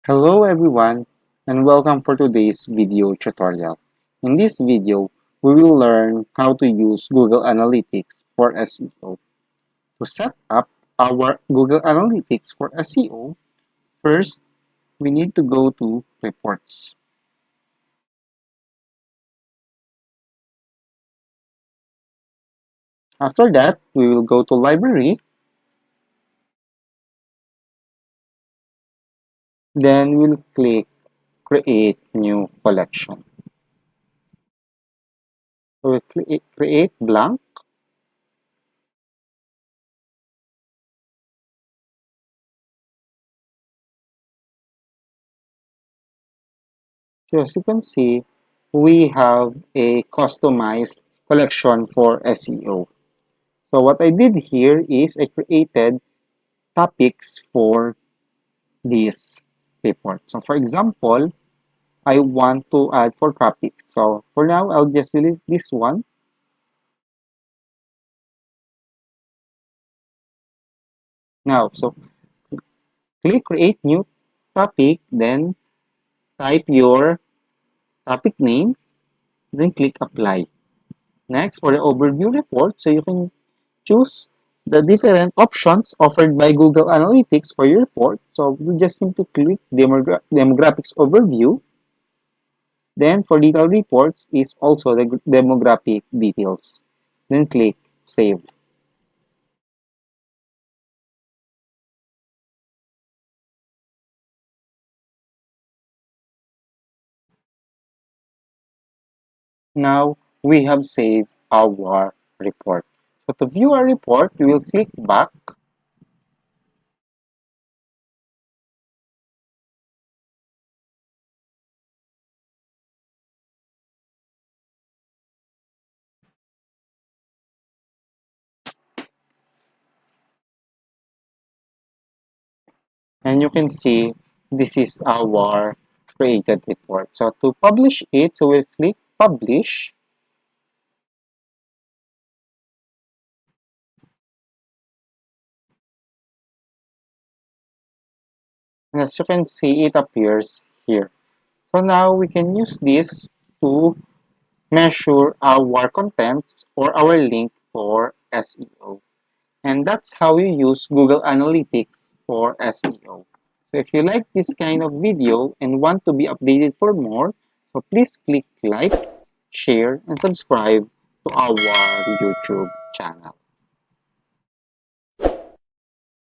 Hello everyone and welcome for today's video tutorial. In this video, we will learn how to use Google Analytics for SEO. To set up our Google Analytics for SEO, first we need to go to Reports. After that, we will go to Library, then we'll click Create New Collection. We'll click Create Blank. So as you can see, we have a customized collection for SEO. So what I did here is I created topics for this report. So for example, I want to add for traffic. So for now, I'll just delete this one. Now, so click create new topic, then type your topic name, then click apply. Next, for the overview report, so you can choose the different options offered by Google Analytics for your report. So you just simply click demographics overview. Then for detailed reports is also the demographic details. Then click save. Now we have saved our report. So to view our report, we will click back. And you can see this is our created report. So to publish it, so we'll click publish. And as you can see, it appears here. So now we can use this to measure our contents or our link for SEO. And that's how you use Google Analytics for SEO. So if you like this kind of video and want to be updated for more, so please click like, share, and subscribe to our YouTube channel.